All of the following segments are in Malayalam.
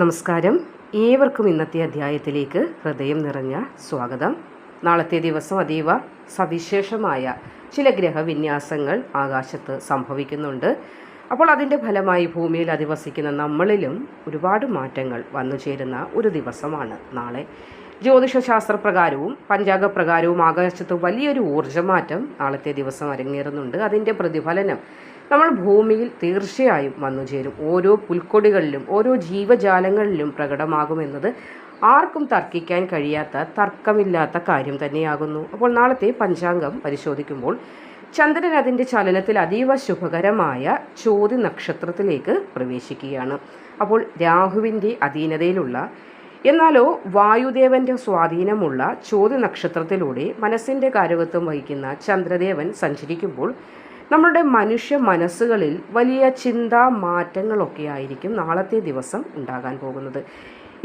നമസ്കാരം. ഏവർക്കും ഇന്നത്തെ അധ്യായത്തിലേക്ക് ഹൃദയം നിറഞ്ഞ സ്വാഗതം. നാളത്തെ ദിവസം അതീവ സവിശേഷമായ ചില ഗ്രഹവിന്യാസങ്ങൾ ആകാശത്ത് സംഭവിക്കുന്നുണ്ട്. അപ്പോൾ അതിൻ്റെ ഫലമായി ഭൂമിയിൽ അധിവസിക്കുന്ന നമ്മളിലും ഒരുപാട് മാറ്റങ്ങൾ വന്നു ചേരുന്ന ഒരു ദിവസമാണ് നാളെ. ജ്യോതിഷശാസ്ത്രപ്രകാരവും പഞ്ചാംഗപ്രകാരവും ആകാശത്ത് വലിയൊരു ഊർജ്ജമാറ്റം നാളത്തെ ദിവസം അരങ്ങേറുന്നുണ്ട്. അതിൻ്റെ പ്രതിഫലനം നമ്മൾ ഭൂമിയിൽ തീർച്ചയായും വന്നുചേരും. ഓരോ പുൽക്കൊടികളിലും ഓരോ ജീവജാലങ്ങളിലും പ്രകടമാകുമെന്നത് ആർക്കും തർക്കിക്കാൻ കഴിയാത്ത തർക്കമില്ലാത്ത കാര്യം തന്നെയാകുന്നു. അപ്പോൾ നാളത്തെ പഞ്ചാംഗം പരിശോധിക്കുമ്പോൾ ചന്ദ്രൻ അതിൻ്റെ ചലനത്തിൽ അതീവ ശുഭകരമായ ചോതി നക്ഷത്രത്തിലേക്ക് പ്രവേശിക്കുകയാണ്. അപ്പോൾ രാഹുവിൻ്റെ അധീനതയിലുള്ള എന്നാലോ വായുദേവൻ്റെ സ്വാധീനമുള്ള ചോതി നക്ഷത്രത്തിലൂടെ മനസ്സിൻ്റെ കാരകത്വം വഹിക്കുന്ന ചന്ദ്രദേവൻ സഞ്ചരിക്കുമ്പോൾ നമ്മളുടെ മനുഷ്യ മനസ്സുകളിൽ വലിയ ചിന്താ മാറ്റങ്ങളൊക്കെ ആയിരിക്കും നാളത്തെ ദിവസം ഉണ്ടാകാൻ പോകുന്നത്.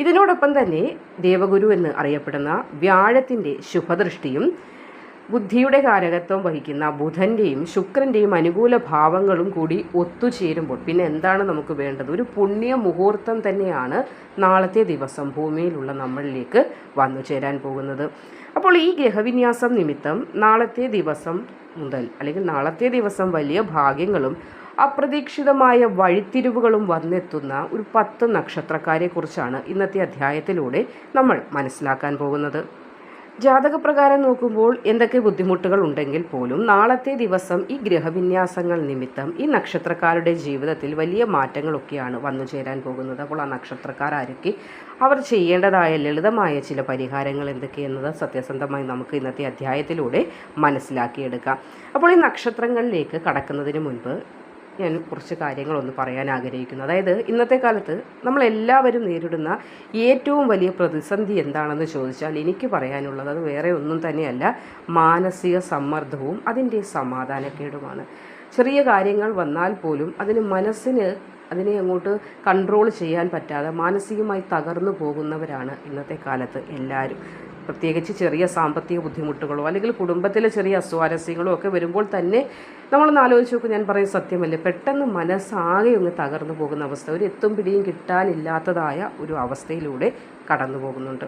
ഇതിനോടൊപ്പം തന്നെ ദേവഗുരു എന്ന് അറിയപ്പെടുന്ന വ്യാഴത്തിൻ്റെ ശുഭദൃഷ്ടിയും ബുദ്ധിയുടെ കാരകത്വം വഹിക്കുന്ന ബുധൻ്റെയും ശുക്രൻ്റെയും അനുകൂല ഭാവങ്ങളും കൂടി ഒത്തുചേരുമ്പോൾ പിന്നെ എന്താണ് നമുക്ക് വേണ്ടത്? ഒരു പുണ്യ മുഹൂർത്തം തന്നെയാണ് നാളത്തെ ദിവസം ഭൂമിയിലുള്ള നമ്മളിലേക്ക് വന്നു ചേരാൻ പോകുന്നത്. അപ്പോൾ ഈ ഗ്രഹവിന്യാസം നിമിത്തം നാളത്തെ ദിവസം മുതൽ അല്ലെങ്കിൽ നാളത്തെ ദിവസം വലിയ ഭാഗ്യങ്ങളും അപ്രതീക്ഷിതമായ വഴിത്തിരിവുകളും വന്നെത്തുന്ന ഒരു 10 നക്ഷത്രക്കാരെക്കുറിച്ചാണ് ഇന്നത്തെ അധ്യായത്തിലൂടെ നമ്മൾ മനസ്സിലാക്കാൻ പോകുന്നത്. ജാതകപ്രകാരം നോക്കുമ്പോൾ എന്തൊക്കെ ബുദ്ധിമുട്ടുകൾ ഉണ്ടെങ്കിൽ പോലും നാളത്തെ ദിവസം ഈ ഗ്രഹവിന്യാസങ്ങൾ നിമിത്തം ഈ നക്ഷത്രക്കാരുടെ ജീവിതത്തിൽ വലിയ മാറ്റങ്ങളൊക്കെയാണ് വന്നു ചേരാൻ പോകുന്നത്. അപ്പോൾ ആ നക്ഷത്രക്കാർ ആരൊക്കെ, അവർ ചെയ്യേണ്ടതായ ലളിതമായ ചില പരിഹാരങ്ങൾ എന്തൊക്കെയെന്നത് സത്യസന്ധമായി നമുക്ക് ഇന്നത്തെ അധ്യായത്തിലൂടെ മനസ്സിലാക്കിയെടുക്കാം. അപ്പോൾ ഈ നക്ഷത്രങ്ങളിലേക്ക് കടക്കുന്നതിന് മുൻപ് ഞാൻ കുറച്ച് കാര്യങ്ങളൊന്ന് പറയാൻ ആഗ്രഹിക്കുന്നു. അതായത് ഇന്നത്തെ കാലത്ത് നമ്മളെല്ലാവരും നേരിടുന്ന ഏറ്റവും വലിയ പ്രതിസന്ധി എന്താണെന്ന് ചോദിച്ചാൽ എനിക്ക് പറയാനുള്ളത് അത് വേറെ ഒന്നും തന്നെയല്ല, മാനസിക സമ്മർദ്ദവും അതിൻ്റെ സമാധാനക്കേടുമാണ്. ചെറിയ കാര്യങ്ങൾ വന്നാൽ പോലും അതിനെ അങ്ങോട്ട് കൺട്രോൾ ചെയ്യാൻ പറ്റാതെ മാനസികമായി തകർന്നു പോകുന്നവരാണ് ഇന്നത്തെ കാലത്ത് എല്ലാവരും. പ്രത്യേകിച്ച് ചെറിയ സാമ്പത്തിക ബുദ്ധിമുട്ടുകളോ അല്ലെങ്കിൽ കുടുംബത്തിലെ ചെറിയ അസ്വാരസ്യങ്ങളോ ഒക്കെ വരുമ്പോൾ തന്നെ നമ്മളൊന്ന് ആലോചിച്ച് നോക്കും. ഞാൻ പറയും സത്യമല്ലേ, പെട്ടെന്ന് മനസ്സാകെ ഒന്ന് തകർന്നു പോകുന്ന അവസ്ഥ, ഒരു എത്തും പിടിയും കിട്ടാനില്ലാത്തതായ ഒരു അവസ്ഥയിലൂടെ കടന്നു പോകുന്നുണ്ട്.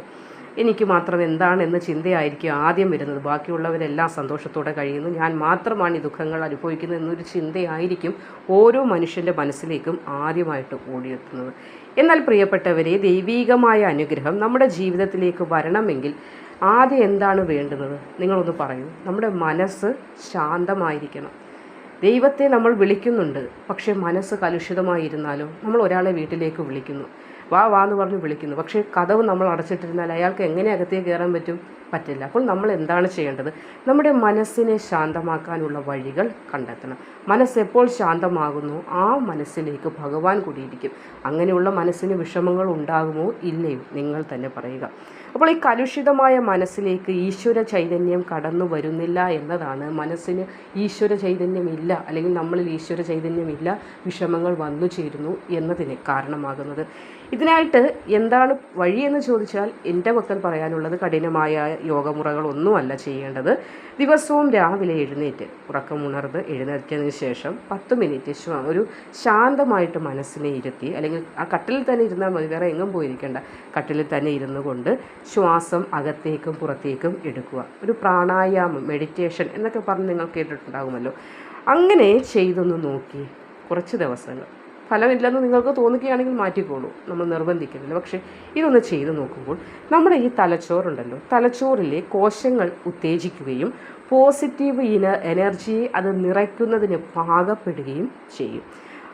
എനിക്ക് മാത്രം എന്താണെന്ന ചിന്തയായിരിക്കും ആദ്യം വരുന്നത്. ബാക്കിയുള്ളവരെല്ലാം സന്തോഷത്തോടെ കഴിയുന്നു, ഞാൻ മാത്രമാണ് ഈ ദുഃഖങ്ങൾ അനുഭവിക്കുന്നത് എന്നൊരു ചിന്തയായിരിക്കും ഓരോ മനുഷ്യൻ്റെ മനസ്സിലേക്കും ആദ്യമായിട്ട് ഓടിയെത്തുന്നത്. എന്നാൽ പ്രിയപ്പെട്ടവരെ, ദൈവീകമായ അനുഗ്രഹം നമ്മുടെ ജീവിതത്തിലേക്ക് വരണമെങ്കിൽ ആദ്യം എന്താണ് വേണ്ടുന്നത് നിങ്ങളൊന്ന് പറയൂ. നമ്മുടെ മനസ്സ് ശാന്തമായിരിക്കണം. ദൈവത്തെ നമ്മൾ വിളിക്കുന്നുണ്ട്, പക്ഷേ മനസ്സ് കലുഷിതമായിരുന്നാലോ? നമ്മൾ ഒരാളെ വീട്ടിലേക്ക് വിളിക്കുന്നു, വാ എന്ന് പറഞ്ഞ് വിളിക്കുന്നു, പക്ഷേ കതവ് നമ്മൾ അടച്ചിട്ടിരുന്നാൽ അയാൾക്ക് എങ്ങനെ അകത്തേക്ക് കയറാൻ പറ്റില്ല. അപ്പോൾ നമ്മൾ എന്താണ് ചെയ്യേണ്ടത്? നമ്മുടെ മനസ്സിനെ ശാന്തമാക്കാനുള്ള വഴികൾ കണ്ടെത്തണം. മനസ്സെപ്പോൾ ശാന്തമാകുന്നു ആ മനസ്സിലേക്ക് ഭഗവാൻ കൂടിയിരിക്കും. അങ്ങനെയുള്ള മനസ്സിന് വിഷമങ്ങൾ ഉണ്ടാകുമോ ഇല്ലയോ നിങ്ങൾ തന്നെ പറയുക. അപ്പോൾ ഈ കലുഷിതമായ മനസ്സിലേക്ക് ഈശ്വര ചൈതന്യം കടന്നു വരുന്നില്ല എന്നതാണ് മനസ്സിന് ഈശ്വര ചൈതന്യമില്ല അല്ലെങ്കിൽ നമ്മളിൽ ഈശ്വര ചൈതന്യമില്ല, വിഷമങ്ങൾ വന്നു ചേരുന്നു എന്നതിന് കാരണമാകുന്നത്. ഇതിനായിട്ട് എന്താണ് വഴിയെന്ന് ചോദിച്ചാൽ എൻ്റെ മക്കൾ പറയാനുള്ളത് കഠിനമായ യോഗമുറകളൊന്നുമല്ല ചെയ്യേണ്ടത്. ദിവസവും രാവിലെ എഴുന്നേറ്റ് ഉറക്കമുണർന്ന് എഴുന്നേറ്റതിന് ശേഷം 10 മിനിറ്റ് ഒരു ശാന്തമായിട്ട് മനസ്സിനെ ഇരുത്തി, അല്ലെങ്കിൽ ആ കട്ടിലിൽ തന്നെ ഇരുന്നാൽ മതി, വേറെ എങ്ങും പോയിരിക്കേണ്ട, കട്ടിലിൽ തന്നെ ഇരുന്നു കൊണ്ട് ശ്വാസം അകത്തേക്കും പുറത്തേക്കും എടുക്കുക. ഒരു പ്രാണായാമം, മെഡിറ്റേഷൻ എന്നൊക്കെ പറഞ്ഞ് നിങ്ങൾ കേട്ടിട്ടുണ്ടാകുമല്ലോ. അങ്ങനെ ചെയ്തൊന്ന് നോക്കി കുറച്ച് ദിവസങ്ങൾ ഫലമില്ലെന്ന് നിങ്ങൾക്ക് തോന്നുകയാണെങ്കിൽ മാറ്റിക്കോളൂ, നമ്മൾ നിർബന്ധിക്കുന്നില്ല. പക്ഷേ ഇതൊന്ന് ചെയ്തു നോക്കുമ്പോൾ നമ്മുടെ ഈ തലച്ചോറുണ്ടല്ലോ, തലച്ചോറിലെ കോശങ്ങൾ ഉത്തേജിക്കുകയും പോസിറ്റീവ് എനർജിയെ അത് നിറയ്ക്കുന്നതിന് പാകപ്പെടുകയും ചെയ്യും.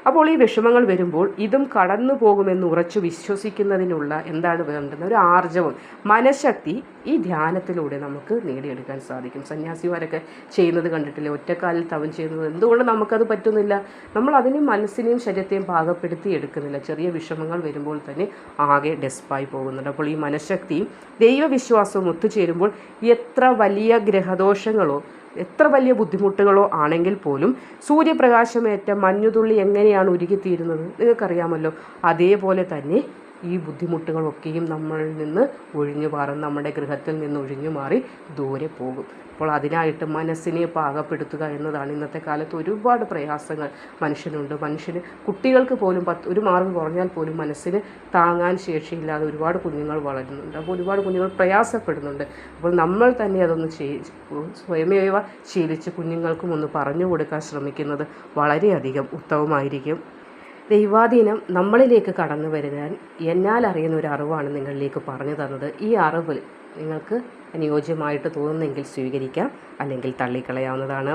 അപ്പോൾ ഈ വിഷമങ്ങൾ വരുമ്പോൾ ഇതും കടന്നു പോകുമെന്ന് ഉറച്ചു വിശ്വസിക്കുന്നതിനുള്ള എന്താണ് വേണ്ടത്? ഒരു ആർജവം, മനഃശക്തി ഈ ധ്യാനത്തിലൂടെ നമുക്ക് നേടിയെടുക്കാൻ സാധിക്കും. സന്യാസിമാരൊക്കെ ചെയ്യുന്നത് കണ്ടിട്ടില്ലേ, ഒറ്റക്കാലിൽ തവം ചെയ്യുന്നത്. എന്തുകൊണ്ട് നമുക്കത് പറ്റുന്നില്ല? നമ്മൾ അതിനും മനസ്സിനെയും ശരീരത്തെയും പാകപ്പെടുത്തി എടുക്കുന്നില്ല. ചെറിയ വിഷമങ്ങൾ വരുമ്പോൾ തന്നെ ആകെ ഡെസ്പായി പോകുന്നുണ്ട്. അപ്പോൾ ഈ മനഃശക്തിയും ദൈവവിശ്വാസവും ഒത്തുചേരുമ്പോൾ എത്ര വലിയ ഗ്രഹദോഷങ്ങളോ എത്ര വലിയ ബുദ്ധിമുട്ടുകളോ ആണെങ്കിൽ പോലും സൂര്യപ്രകാശമേറ്റ മഞ്ഞുതുള്ളി എങ്ങനെയാണ് ഉരുകിത്തീരുന്നത് നിങ്ങൾക്കറിയാമല്ലോ. അതേപോലെ തന്നെ ഈ ബുദ്ധിമുട്ടുകളൊക്കെയും നമ്മളിൽ നിന്ന് ഒഴിഞ്ഞു മാറും, നമ്മുടെ ഗൃഹത്തിൽ നിന്ന് ഒഴിഞ്ഞു മാറി ദൂരെ പോകും. അപ്പോൾ അതിനായിട്ട് മനസ്സിനെ പാകപ്പെടുത്തുക എന്നതാണ്. ഇന്നത്തെ കാലത്ത് ഒരുപാട് പ്രയാസങ്ങൾ മനുഷ്യനുണ്ട്. കുട്ടികൾക്ക് പോലും ഒരു മാർക്ക് കുറഞ്ഞാൽ പോലും മനസ്സിന് താങ്ങാൻ ശേഷിയില്ലാതെ ഒരുപാട് കുഞ്ഞുങ്ങൾ വളരുന്നുണ്ട്. അപ്പോൾ ഒരുപാട് കുഞ്ഞുങ്ങൾ പ്രയാസപ്പെടുന്നുണ്ട്. അപ്പോൾ നമ്മൾ തന്നെ അതൊന്ന് സ്വയമേവ ശീലിച്ച് കുഞ്ഞുങ്ങൾക്കും ഒന്ന് പറഞ്ഞു കൊടുക്കാൻ ശ്രമിക്കുന്നത് വളരെയധികം ഉത്തമമായിരിക്കും. ദൈവാധീനം നമ്മളിലേക്ക് കടന്നു വരുവാൻ എന്നാൽ അറിയുന്ന ഒരു അറിവാണ് നിങ്ങളിലേക്ക് പറഞ്ഞു തന്നത്. ഈ അറിവ് നിങ്ങൾക്ക് അനുയോജ്യമായിട്ട് തോന്നുന്നെങ്കിൽ സ്വീകരിക്കാം, അല്ലെങ്കിൽ തള്ളിക്കളയാവുന്നതാണ്.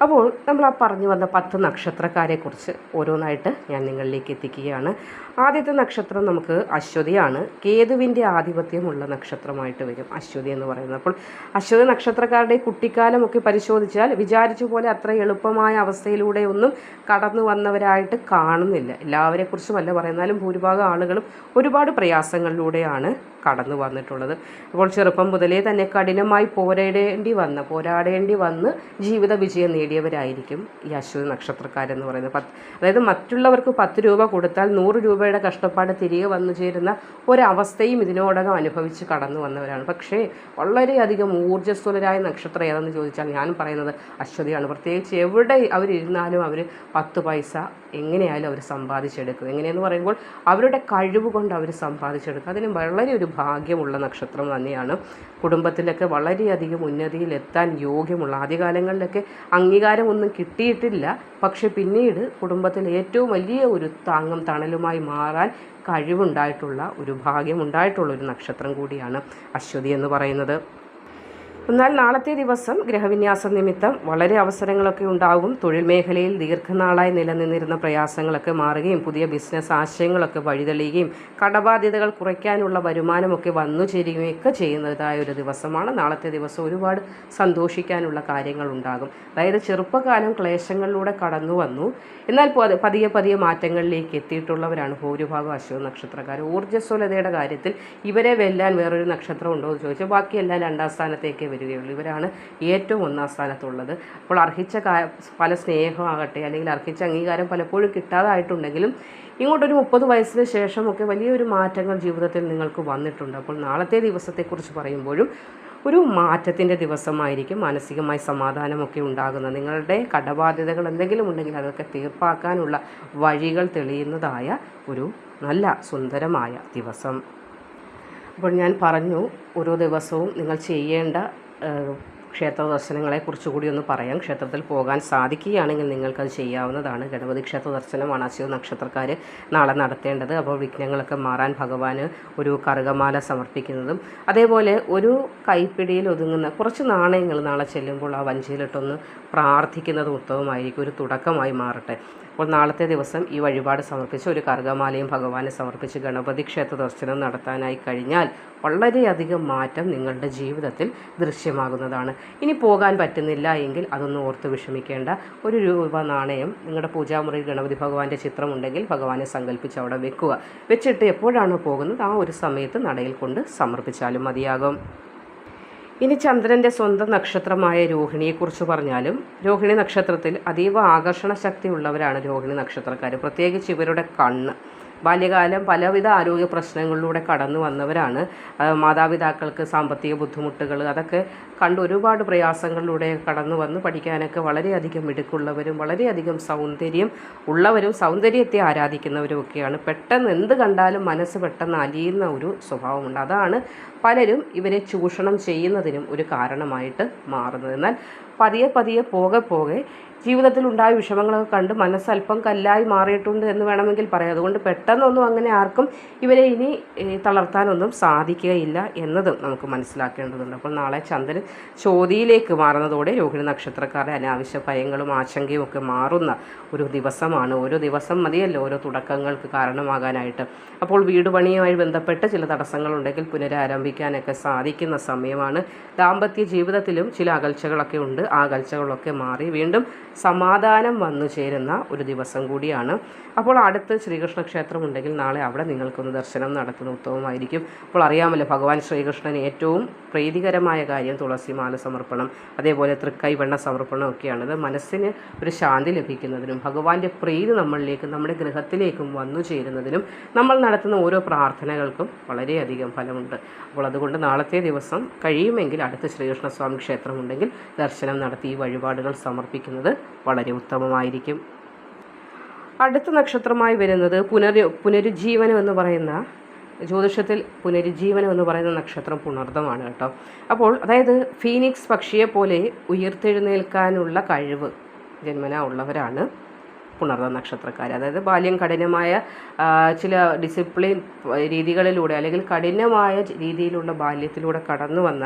അപ്പോൾ നമ്മൾ പറഞ്ഞു വന്ന 10 നക്ഷത്രക്കാരെക്കുറിച്ച് ഓരോന്നായിട്ട് ഞാൻ നിങ്ങളിലേക്ക് എത്തിക്കുകയാണ്. ആദ്യത്തെ നക്ഷത്രം നമുക്ക് അശ്വതിയാണ്. കേതുവിൻ്റെ ആധിപത്യമുള്ള നക്ഷത്രമായിട്ട് വരും അശ്വതി എന്ന് പറയുന്നത്. അപ്പോൾ അശ്വതി നക്ഷത്രക്കാരുടെ കുട്ടിക്കാലമൊക്കെ പരിശോധിച്ചാൽ വിചാരിച്ച പോലെ അത്ര എളുപ്പമായ അവസ്ഥയിലൂടെ ഒന്നും കടന്നു വന്നവരായിട്ട് കാണുന്നില്ല. എല്ലാവരെക്കുറിച്ചുമല്ല പറയുന്നാലും ഭൂരിഭാഗം ആളുകളും ഒരുപാട് പ്രയാസങ്ങളിലൂടെയാണ് കടന്നു വന്നിട്ടുള്ളത്. അപ്പോൾ ചെറുപ്പം മുതലേ തന്നെ കഠിനമായി പോരാടേണ്ടി വന്ന് ജീവിത വിജയം നേടിയവരായിരിക്കും ഈ അശ്വതി നക്ഷത്രക്കാരെന്ന് പറയുന്നത്. അതായത് മറ്റുള്ളവർക്ക് 10 രൂപ കൊടുത്താൽ 100 രൂപയുടെ കഷ്ടപ്പാട് തിരികെ വന്നു ചേരുന്ന ഒരവസ്ഥയും ഇതിനോടകം അനുഭവിച്ച് കടന്നു വന്നവരാണ്. പക്ഷേ വളരെയധികം ഊർജ്ജസ്വലരായ നക്ഷത്രം ഏതെന്ന് ചോദിച്ചാൽ ഞാൻ പറയുന്നത് അശ്വതിയാണ്. പ്രത്യേകിച്ച് എവിടെ അവരിരുന്നാലും അവർ 10 പൈസ എങ്ങനെയായാലും അവർ സമ്പാദിച്ചെടുക്കും. എങ്ങനെയെന്ന് പറയുമ്പോൾ അവരുടെ കഴിവ് കൊണ്ട് അവർ സമ്പാദിച്ചെടുക്കും. അതിന് വളരെ ഒരു ഭാഗ്യമുള്ള നക്ഷത്രം തന്നെയാണ്. കുടുംബത്തിലൊക്കെ വളരെയധികം ഉന്നതിയിലെത്താൻ യോഗ്യമുള്ള, ആദ്യകാലങ്ങളിലൊക്കെ അംഗീകാരമൊന്നും കിട്ടിയിട്ടില്ല, പക്ഷെ പിന്നീട് കുടുംബത്തിൽ ഏറ്റവും വലിയ ഒരു താങ്ങും തണലുമായി മാറാൻ കഴിവുണ്ടായിട്ടുള്ള, ഒരു ഭാഗ്യമുണ്ടായിട്ടുള്ള ഒരു നക്ഷത്രം കൂടിയാണ് അശ്വതി എന്ന് പറയുന്നത്. എന്നാൽ നാളത്തെ ദിവസം ഗ്രഹവിന്യാസം നിമിത്തം വളരെ അവസരങ്ങളൊക്കെ ഉണ്ടാകും. തൊഴിൽ മേഖലയിൽ ദീർഘനാളായി നിലനിന്നിരുന്ന പ്രയാസങ്ങളൊക്കെ മാറുകയും പുതിയ ബിസിനസ് ആശയങ്ങളൊക്കെ വഴിതെളിയുകയും കടബാധ്യതകൾ കുറയ്ക്കാനുള്ള വരുമാനമൊക്കെ വന്നു ചേരുകയൊക്കെ ചെയ്യുന്നതായ ഒരു ദിവസമാണ് നാളത്തെ ദിവസം. ഒരുപാട് സന്തോഷിക്കാനുള്ള കാര്യങ്ങൾ ഉണ്ടാകും. അതായത് ചെറുപ്പകാലം ക്ലേശങ്ങളിലൂടെ കടന്നു വന്നു, എന്നാൽ പതിയെ മാറ്റങ്ങളിലേക്ക് എത്തിയിട്ടുള്ളവരാണ് ഭൂരിഭാഗം അശ്വതി നക്ഷത്രക്കാർ. ഊർജ്ജസ്വലതയുടെ കാര്യത്തിൽ ഇവരെ വെല്ലാൻ വേറൊരു നക്ഷത്രം ഉണ്ടോ എന്ന് ചോദിച്ചാൽ ബാക്കിയെല്ലാം 2ാം സ്ഥാനത്തേക്ക് വരികയുള്ളൂ. ഇവരാണ് ഏറ്റവും 1ാം സ്ഥാനത്തുള്ളത്. അപ്പോൾ അർഹിച്ച പല സ്നേഹമാകട്ടെ അല്ലെങ്കിൽ അർഹിച്ച അംഗീകാരം പലപ്പോഴും കിട്ടാതായിട്ടുണ്ടെങ്കിലും ഇങ്ങോട്ടൊരു 30 വയസ്സിന് ശേഷമൊക്കെ വലിയൊരു മാറ്റങ്ങൾ ജീവിതത്തിൽ നിങ്ങൾക്ക് വന്നിട്ടുണ്ട്. അപ്പോൾ നാളത്തെ ദിവസത്തെക്കുറിച്ച് പറയുമ്പോഴും ഒരു മാറ്റത്തിൻ്റെ ദിവസമായിരിക്കും. മാനസികമായി സമാധാനമൊക്കെ ഉണ്ടാകുന്നത്. നിങ്ങളുടെ കടബാധ്യതകൾ എന്തെങ്കിലും ഉണ്ടെങ്കിൽ അതൊക്കെ തീർപ്പാക്കാനുള്ള വഴികൾ തെളിയുന്നതായ ഒരു നല്ല സുന്ദരമായ ദിവസം. അപ്പോൾ ഞാൻ പറഞ്ഞു, ഓരോ ദിവസവും നിങ്ങൾ ചെയ്യേണ്ട ക്ഷേത്ര ദർശനങ്ങളെക്കുറിച്ച് കൂടി ഒന്ന് പറയാം. ക്ഷേത്രത്തിൽ പോകാൻ സാധിക്കുകയാണെങ്കിൽ നിങ്ങൾക്കത് ചെയ്യാവുന്നതാണ്. ഗണപതി ക്ഷേത്ര ദർശനമാണ് അശ്വതി നക്ഷത്രക്കാർ നാളെ നടത്തേണ്ടത്. അപ്പോൾ വിഘ്നങ്ങളൊക്കെ മാറാൻ ഭഗവാന് ഒരു കറുകമാല സമർപ്പിക്കുന്നതും, അതേപോലെ ഒരു കൈപ്പിടിയിൽ ഒതുങ്ങുന്ന കുറച്ച് നാണയങ്ങൾ നാളെ ചെല്ലുമ്പോൾ ആ വഞ്ചിയിലിട്ടൊന്ന് പ്രാർത്ഥിക്കുന്നതും ഉത്തമമായിരിക്കും. ഒരു തുടക്കമായി മാറട്ടെ. അപ്പോൾ നാളത്തെ ദിവസം ഈ വഴിപാട് സമർപ്പിച്ച് ഒരു കറുകമാലയും ഭഗവാനെ സമർപ്പിച്ച് ഗണപതി ക്ഷേത്ര ദർശനം നടത്താനായി കഴിഞ്ഞാൽ വളരെയധികം മാറ്റം നിങ്ങളുടെ ജീവിതത്തിൽ ദൃശ്യമാകുന്നതാണ്. ഇനി പോകാൻ പറ്റുന്നില്ല എങ്കിൽ അതൊന്നും ഓർത്ത് വിഷമിക്കേണ്ട. 1 രൂപ നാണയം നിങ്ങളുടെ പൂജാമുറിയിൽ ഗണപതി ഭഗവാന്റെ ചിത്രമുണ്ടെങ്കിൽ ഭഗവാനെ സങ്കല്പിച്ച് അവിടെ വെക്കുക. വെച്ചിട്ട് എപ്പോഴാണോ പോകുന്നത് ആ ഒരു സമയത്ത് നടയിൽ കൊണ്ട് സമർപ്പിച്ചാലും മതിയാകും. ഇനി ചന്ദ്രൻ്റെ സ്വന്തം നക്ഷത്രമായ രോഹിണിയെക്കുറിച്ച് പറഞ്ഞാലും രോഹിണി നക്ഷത്രത്തിൽ അതീവ ആകർഷണ ശക്തിയുള്ളവരാണ് രോഹിണി നക്ഷത്രക്കാർ. പ്രത്യേകിച്ച് ഇവരുടെ കണ്ണ്. ബാല്യകാലം പലവിധ ആരോഗ്യ പ്രശ്നങ്ങളിലൂടെ കടന്നു വന്നവരാണ്. മാതാപിതാക്കൾക്ക് സാമ്പത്തിക ബുദ്ധിമുട്ടുകൾ അതൊക്കെ കണ്ട് ഒരുപാട് പ്രയാസങ്ങളിലൂടെ കടന്നു വന്ന് പഠിക്കാനൊക്കെ വളരെയധികം മിടുക്കുള്ളവരും വളരെയധികം സൗന്ദര്യം ഉള്ളവരും സൗന്ദര്യത്തെ ആരാധിക്കുന്നവരും ഒക്കെയാണ്. പെട്ടെന്ന് എന്ത് കണ്ടാലും മനസ്സ് പെട്ടെന്ന് അലിയുന്ന ഒരു സ്വഭാവമുണ്ട്. അതാണ് പലരും ഇവരെ ചൂഷണം ചെയ്യുന്നതിനും ഒരു കാരണമായിട്ട് മാറുന്നത്. എന്നാൽ പതിയെ പോകെ ജീവിതത്തിൽ ഉണ്ടായ വിഷമങ്ങളൊക്കെ കണ്ട് മനസ്സല്പം കല്ലായി മാറിയിട്ടുണ്ട് എന്ന് വേണമെങ്കിൽ പറയാം. അതുകൊണ്ട് പെട്ടെന്നൊന്നും അങ്ങനെ ആർക്കും ഇവരെ ഇനി തളർത്താനൊന്നും സാധിക്കുകയില്ല എന്നതും നമുക്ക് മനസ്സിലാക്കേണ്ടതുണ്ട്. അപ്പോൾ നാളെ ചന്ദ്രൻ ചോതിയിലേക്ക് മാറുന്നതോടെ രോഹിണി നക്ഷത്രക്കാരുടെ അനാവശ്യ ഭയങ്ങളും ആശങ്കയും ഒക്കെ മാറുന്ന ഒരു ദിവസമാണ്. ഓരോ ദിവസം മതിയല്ലോ ഓരോ തുടക്കങ്ങൾക്ക് കാരണമാകാനായിട്ട്. അപ്പോൾ വീട് പണിയുമായി ബന്ധപ്പെട്ട് ചില തടസ്സങ്ങളുണ്ടെങ്കിൽ പുനരാരംഭിക്കാനൊക്കെ സാധിക്കുന്ന സമയമാണ്. ദാമ്പത്യ ജീവിതത്തിലും ചില അകൽച്ചകളൊക്കെ ഉണ്ട്. ആ അകൽച്ചകളൊക്കെ മാറി വീണ്ടും സമാധാനം വന്നു ചേരുന്ന ഒരു ദിവസം കൂടിയാണ്. അപ്പോൾ അടുത്ത് ശ്രീകൃഷ്ണ ക്ഷേത്രം ഉണ്ടെങ്കിൽ നാളെ അവിടെ നിങ്ങൾക്കൊന്ന് ദർശനം നടത്തുന്ന ഉത്തമമായിരിക്കും. അപ്പോൾ അറിയാമല്ലോ, ഭഗവാൻ ശ്രീകൃഷ്ണന് ഏറ്റവും പ്രീതികരമായ കാര്യം തുളസിമാല സമർപ്പണം, അതേപോലെ തൃക്കൈവെണ്ണ സമർപ്പണം ഒക്കെയാണത്. മനസ്സിന് ഒരു ശാന്തി ലഭിക്കുന്നതിനും ഭഗവാന്റെ പ്രീതി നമ്മളിലേക്കും നമ്മുടെ ഗൃഹത്തിലേക്കും വന്നു ചേരുന്നതിനും നമ്മൾ നടത്തുന്ന ഓരോ പ്രാർത്ഥനകൾക്കും വളരെയധികം ഫലമുണ്ട്. അപ്പോൾ അതുകൊണ്ട് നാളത്തെ ദിവസം കഴിയുമെങ്കിൽ അടുത്ത ശ്രീകൃഷ്ണസ്വാമി ക്ഷേത്രമുണ്ടെങ്കിൽ ദർശനം നടത്തി ഈ വഴിപാടുകൾ സമർപ്പിക്കുന്നത് വളരെ ഉത്തമമായിരിക്കും. അടുത്ത നക്ഷത്രമായി വരുന്നത് പുനരുജ്ജീവനം എന്ന് പറയുന്ന, ജ്യോതിഷത്തിൽ പുനരുജ്ജീവനം എന്ന് പറയുന്ന നക്ഷത്രം പുണർദമാണ് കേട്ടോ. അപ്പോൾ അതായത് ഫീനിക്സ് പക്ഷിയെ പോലെ ഉയർത്തെഴുന്നേൽക്കാനുള്ള കഴിവ് ജന്മനാ ഉള്ളവരാണ് പുണർദ നക്ഷത്രക്കാർ. അതായത് ബാല്യം കഠിനമായ ചില ഡിസിപ്ലിൻ രീതികളിലൂടെ അല്ലെങ്കിൽ കഠിനമായ രീതിയിലുള്ള ബാല്യത്തിലൂടെ കടന്നു വന്ന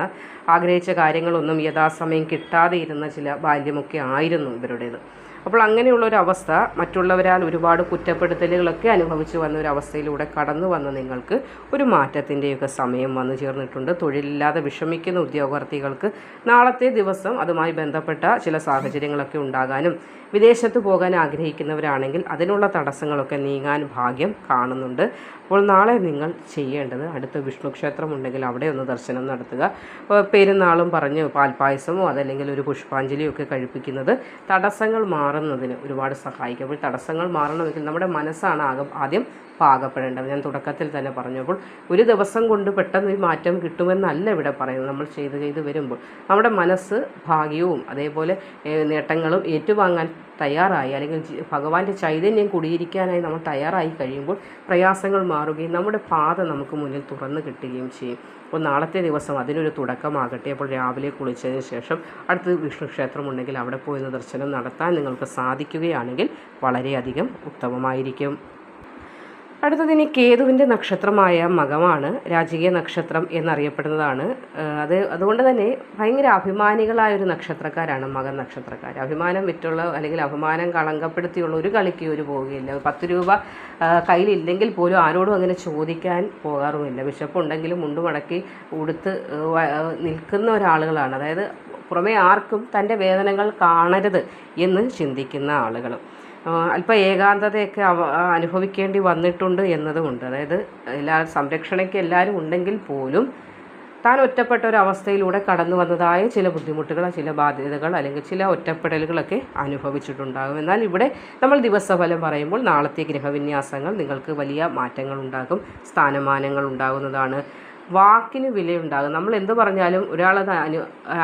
ആഗ്രഹിച്ച കാര്യങ്ങളൊന്നും യഥാസമയം കിട്ടാതെ ഇരുന്ന ചില ബാല്യമൊക്കെ ആയിരുന്നു ഇവരുടേത്. അപ്പോൾ അങ്ങനെയുള്ളൊരവസ്ഥ, മറ്റുള്ളവരാൽ ഒരുപാട് കുറ്റപ്പെടുത്തലുകളൊക്കെ അനുഭവിച്ചു വന്ന ഒരു അവസ്ഥയിലൂടെ കടന്നു വന്ന നിങ്ങൾക്ക് ഒരു മാറ്റത്തിൻ്റെയൊക്കെ സമയം വന്നു ചേർന്നിട്ടുണ്ട്. തൊഴിലില്ലാതെ വിഷമിക്കുന്ന ഉദ്യോഗാർത്ഥികൾക്ക് നാളത്തെ ദിവസം അതുമായി ബന്ധപ്പെട്ട ചില സാഹചര്യങ്ങളൊക്കെ ഉണ്ടാകാനും, വിദേശത്ത് പോകാൻ ആഗ്രഹിക്കുന്നവരാണെങ്കിൽ അതിനുള്ള തടസ്സങ്ങളൊക്കെ നീങ്ങാൻ ഭാഗ്യം കാണുന്നുണ്ട്. അപ്പോൾ നാളെ നിങ്ങൾ ചെയ്യേണ്ടത്, അടുത്ത വിഷ്ണു ക്ഷേത്രം ഉണ്ടെങ്കിൽ അവിടെ ഒന്ന് ദർശനം നടത്തുക. പെരുന്നാളും പറഞ്ഞ് പാൽപ്പായസമോ അതല്ലെങ്കിൽ ഒരു പുഷ്പാഞ്ജലിയോ ഒക്കെ കഴിപ്പിക്കുന്നത് തടസ്സങ്ങൾ മാറുന്നതിന് ഒരുപാട് സഹായിക്കും. അപ്പോൾ തടസ്സങ്ങൾ മാറണമെങ്കിൽ നമ്മുടെ മനസ്സാണ് ആദ്യം പാകപ്പെടേണ്ടത്. ഞാൻ തുടക്കത്തിൽ തന്നെ പറഞ്ഞപ്പോൾ ഒരു ദിവസം കൊണ്ട് പെട്ടെന്ന് ഒരു മാറ്റം കിട്ടുമെന്നല്ല ഇവിടെ പറയുന്നത്. നമ്മൾ ചെയ്ത് വരുമ്പോൾ നമ്മുടെ മനസ്സ് ഭാഗ്യവും അതേപോലെ നേട്ടങ്ങളും ഏറ്റുവാങ്ങാൻ തയ്യാറായി, അല്ലെങ്കിൽ ഭഗവാന്റെ ചൈതന്യം കുടിയിരിക്കാനായി നമ്മൾ തയ്യാറായി കഴിയുമ്പോൾ പ്രയാസങ്ങൾ മാറുകയും നമ്മുടെ പാത നമുക്ക് മുന്നിൽ തുറന്നു കിട്ടുകയും ചെയ്യും. അപ്പോൾ നാളത്തെ ദിവസം അതിനൊരു തുടക്കമാകട്ടെ. അപ്പോൾ രാവിലെ കുളിച്ചതിന് ശേഷം അടുത്ത് വിഷ്ണു ക്ഷേത്രം ഉണ്ടെങ്കിൽ അവിടെ പോയി ദർശനം നടത്താൻ നിങ്ങൾക്ക് സാധിക്കുകയാണെങ്കിൽ വളരെയധികം ഉത്തമമായിരിക്കും. അടുത്തതിനി കേതുവിൻ്റെ നക്ഷത്രമായ മകമാണ് രാജകീയ നക്ഷത്രം എന്നറിയപ്പെടുന്നതാണ്. അതുകൊണ്ട് തന്നെ ഭയങ്കര അഭിമാനികളായൊരു നക്ഷത്രക്കാരാണ് മകൻ നക്ഷത്രക്കാർ. അഭിമാനം വിറ്റുള്ള അല്ലെങ്കിൽ അഭിമാനം കളങ്കപ്പെടുത്തിയുള്ള ഒരു കളിക്ക് ഒരു പോവുകയില്ല. 10 രൂപ കയ്യിലില്ലെങ്കിൽ പോലും ആരോടും അങ്ങനെ ചോദിക്കാൻ പോകാറുമില്ല. വിശപ്പുണ്ടെങ്കിലും മുണ്ടുമടക്കി ഉടുത്ത് നിൽക്കുന്ന ഒരാളുകളാണ്. അതായത് പുറമേ ആർക്കും തൻ്റെ വേദനകൾ കാണരുത് എന്ന് ചിന്തിക്കുന്ന ആളുകളും. അല്പം ഏകാന്തതയൊക്കെ അനുഭവിക്കേണ്ടി വന്നിട്ടുണ്ട് എന്നതുകൊണ്ട്, അതായത് സംരക്ഷണയ്ക്ക് എല്ലാവരും ഉണ്ടെങ്കിൽ പോലും താൻ ഒറ്റപ്പെട്ട ഒരു അവസ്ഥയിലൂടെ കടന്നു വന്നതായ ചില ബുദ്ധിമുട്ടുകൾ, ചില ബാധ്യതകൾ അല്ലെങ്കിൽ ചില ഒറ്റപ്പെടലുകളൊക്കെ അനുഭവിച്ചിട്ടുണ്ടാകും. എന്നാൽ ഇവിടെ നമ്മൾ ദിവസഫലം പറയുമ്പോൾ നാളത്തെ ഗ്രഹവിന്യാസങ്ങൾ നിങ്ങൾക്ക് വലിയ മാറ്റങ്ങൾ ഉണ്ടാകും, സ്ഥാനമാനങ്ങൾ ഉണ്ടാകുന്നതാണ്. വാക്കിന് വിലയുണ്ടാകും. നമ്മൾ എന്ത് പറഞ്ഞാലും ഒരാളത്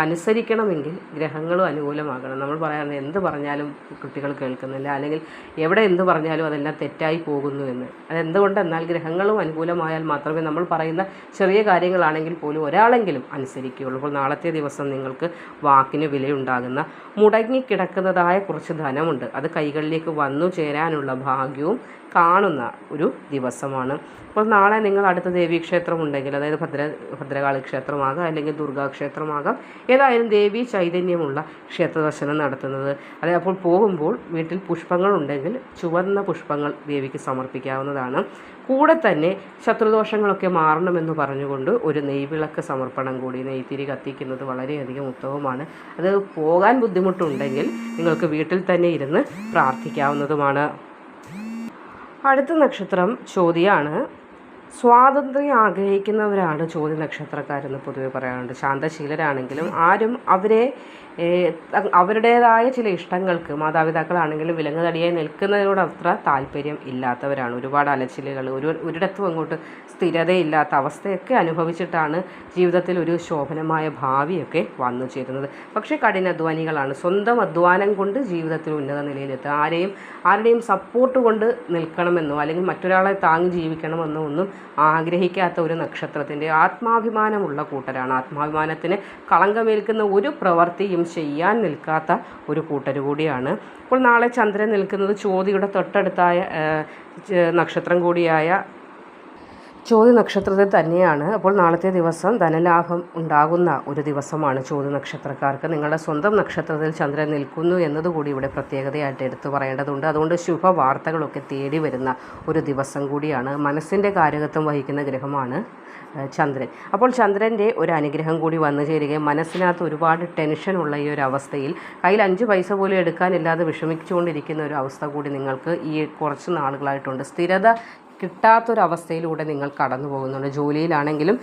അനുസരിക്കണമെങ്കിൽ ഗ്രഹങ്ങളും അനുകൂലമാകണം. നമ്മൾ പറയാറുണ്ട് എന്ത് പറഞ്ഞാലും കുട്ടികൾ കേൾക്കുന്നില്ല, അല്ലെങ്കിൽ എവിടെ എന്ത് പറഞ്ഞാലും അതെല്ലാം തെറ്റായി പോകുന്നു എന്ന്. അതെന്തുകൊണ്ടെന്നാൽ ഗ്രഹങ്ങളും അനുകൂലമായാൽ മാത്രമേ നമ്മൾ പറയുന്ന ചെറിയ കാര്യങ്ങളാണെങ്കിൽ പോലും ഒരാളെങ്കിലും അനുസരിക്കുകയുള്ളൂ. അപ്പോൾ നാളത്തെ ദിവസം നിങ്ങൾക്ക് വാക്കിന് വിലയുണ്ടാകുന്ന, മുടങ്ങിക്കിടക്കുന്നതായ കുറച്ച് ധനമുണ്ട്, അത് കൈകളിലേക്ക് വന്നു ചേരാനുള്ള ഭാഗ്യവും കാണുന്ന ഒരു ദിവസമാണ്. അപ്പോൾ നാളെ നിങ്ങൾ അടുത്ത ദേവീക്ഷേത്രം ഉണ്ടെങ്കിൽ, അതായത് ഭദ്രകാളി ക്ഷേത്രമാകാം അല്ലെങ്കിൽ ദുർഗാക്ഷേത്രമാകാം, ഏതായാലും ദേവീ ചൈതന്യമുള്ള ക്ഷേത്ര ദർശനം നടത്തുന്നത്. അതായത് അപ്പോൾ പോകുമ്പോൾ വീട്ടിൽ പുഷ്പങ്ങളുണ്ടെങ്കിൽ ചുവന്ന പുഷ്പങ്ങൾ ദേവിക്ക് സമർപ്പിക്കാവുന്നതാണ്. കൂടെ തന്നെ ശത്രുദോഷങ്ങളൊക്കെ മാറണമെന്ന് പറഞ്ഞുകൊണ്ട് ഒരു നെയ്വിളക്ക് സമർപ്പണം കൂടി, നെയ്ത്തിരി കത്തിക്കുന്നത് വളരെയധികം ഉത്തമമാണ്. അത് പോകാൻ ബുദ്ധിമുട്ടുണ്ടെങ്കിൽ നിങ്ങൾക്ക് വീട്ടിൽ തന്നെ ഇരുന്ന് പ്രാർത്ഥിക്കാവുന്നതുമാണ്. അടുത്ത നക്ഷത്രം ചോതിയാണ്. സ്വാതന്ത്ര്യം ആഗ്രഹിക്കുന്നവരാണ് ചോതി നക്ഷത്രക്കാരെന്ന് പൊതുവെ പറയാറുണ്ട്. ശാന്തശീലരാണെങ്കിലും ആരും അവരുടേതായ ചില ഇഷ്ടങ്ങൾക്ക്, മാതാപിതാക്കളാണെങ്കിലും വിലങ്ങുതടിയായി നിൽക്കുന്നതിനോട് അത്ര താല്പര്യം ഇല്ലാത്തവരാണ്. ഒരുപാട് അലച്ചിലുകൾ, ഒരിടത്തും അങ്ങോട്ട് സ്ഥിരതയില്ലാത്ത അവസ്ഥയൊക്കെ അനുഭവിച്ചിട്ടാണ് ജീവിതത്തിൽ ഒരു ശോഭനമായ ഭാവിയൊക്കെ വന്നു ചേരുന്നത്. പക്ഷേ കഠിനാധ്വാനികളാണ്. സ്വന്തം അധ്വാനം കൊണ്ട് ജീവിതത്തിൽ ഉന്നത നിലയിലെത്തുക, ആരുടെയും സപ്പോർട്ട് കൊണ്ട് നിൽക്കണമെന്നോ അല്ലെങ്കിൽ മറ്റൊരാളെ താങ്ങി ജീവിക്കണമെന്നോ ഒന്നും ആഗ്രഹിക്കാത്ത ഒരു നക്ഷത്രത്തിൻ്റെ ആത്മാഭിമാനമുള്ള കൂട്ടരാണ്. ആത്മാഭിമാനത്തിന് കളങ്കമേൽക്കുന്ന ഒരു പ്രവൃത്തിയും ചെയ്യാൻ നിൽക്കാത്ത ഒരു കൂട്ടർ കൂടിയാണ്. അപ്പോൾ നാളെ ചന്ദ്രൻ നിൽക്കുന്നത് ചോതിയുടെ തൊട്ടടുത്തായ നക്ഷത്രം കൂടിയായ ചോതി നക്ഷത്രത്തിൽ തന്നെയാണ്. അപ്പോൾ നാളത്തെ ദിവസം ധനലാഭം ഉണ്ടാകുന്ന ഒരു ദിവസമാണ് ചോതി നക്ഷത്രക്കാർക്ക്. നിങ്ങളുടെ സ്വന്തം നക്ഷത്രത്തിൽ ചന്ദ്രൻ നിൽക്കുന്നു എന്നതുകൂടി ഇവിടെ പ്രത്യേകതയായിട്ട് എടുത്തു പറയേണ്ടതുണ്ട്. അതുകൊണ്ട് ശുഭവാർത്തകളൊക്കെ തേടി വരുന്ന ഒരു ദിവസം കൂടിയാണ്. മനസ്സിൻ്റെ കാരകത്വം വഹിക്കുന്ന ഗ്രഹമാണ് ചന്ദ്രൻ. അപ്പോൾ ചന്ദ്രൻ്റെ ഒരു അനുഗ്രഹം കൂടി വന്നു ചേരുകയും മനസ്സിനകത്ത് ഒരുപാട് ടെൻഷനുള്ള ഈ ഒരു അവസ്ഥയിൽ കയ്യിൽ 5 പൈസ പോലും എടുക്കാനില്ലാതെ വിഷമിച്ചുകൊണ്ടിരിക്കുന്ന ഒരു അവസ്ഥ കൂടി നിങ്ങൾക്ക് ഈ കുറച്ച് നാളുകളായിട്ടുണ്ട്. സ്ഥിരത കിട്ടാത്തൊരവസ്ഥയിലൂടെ നിങ്ങൾ കടന്നു പോകുന്നുണ്ട്. ജോലിയിലാണെങ്കിലും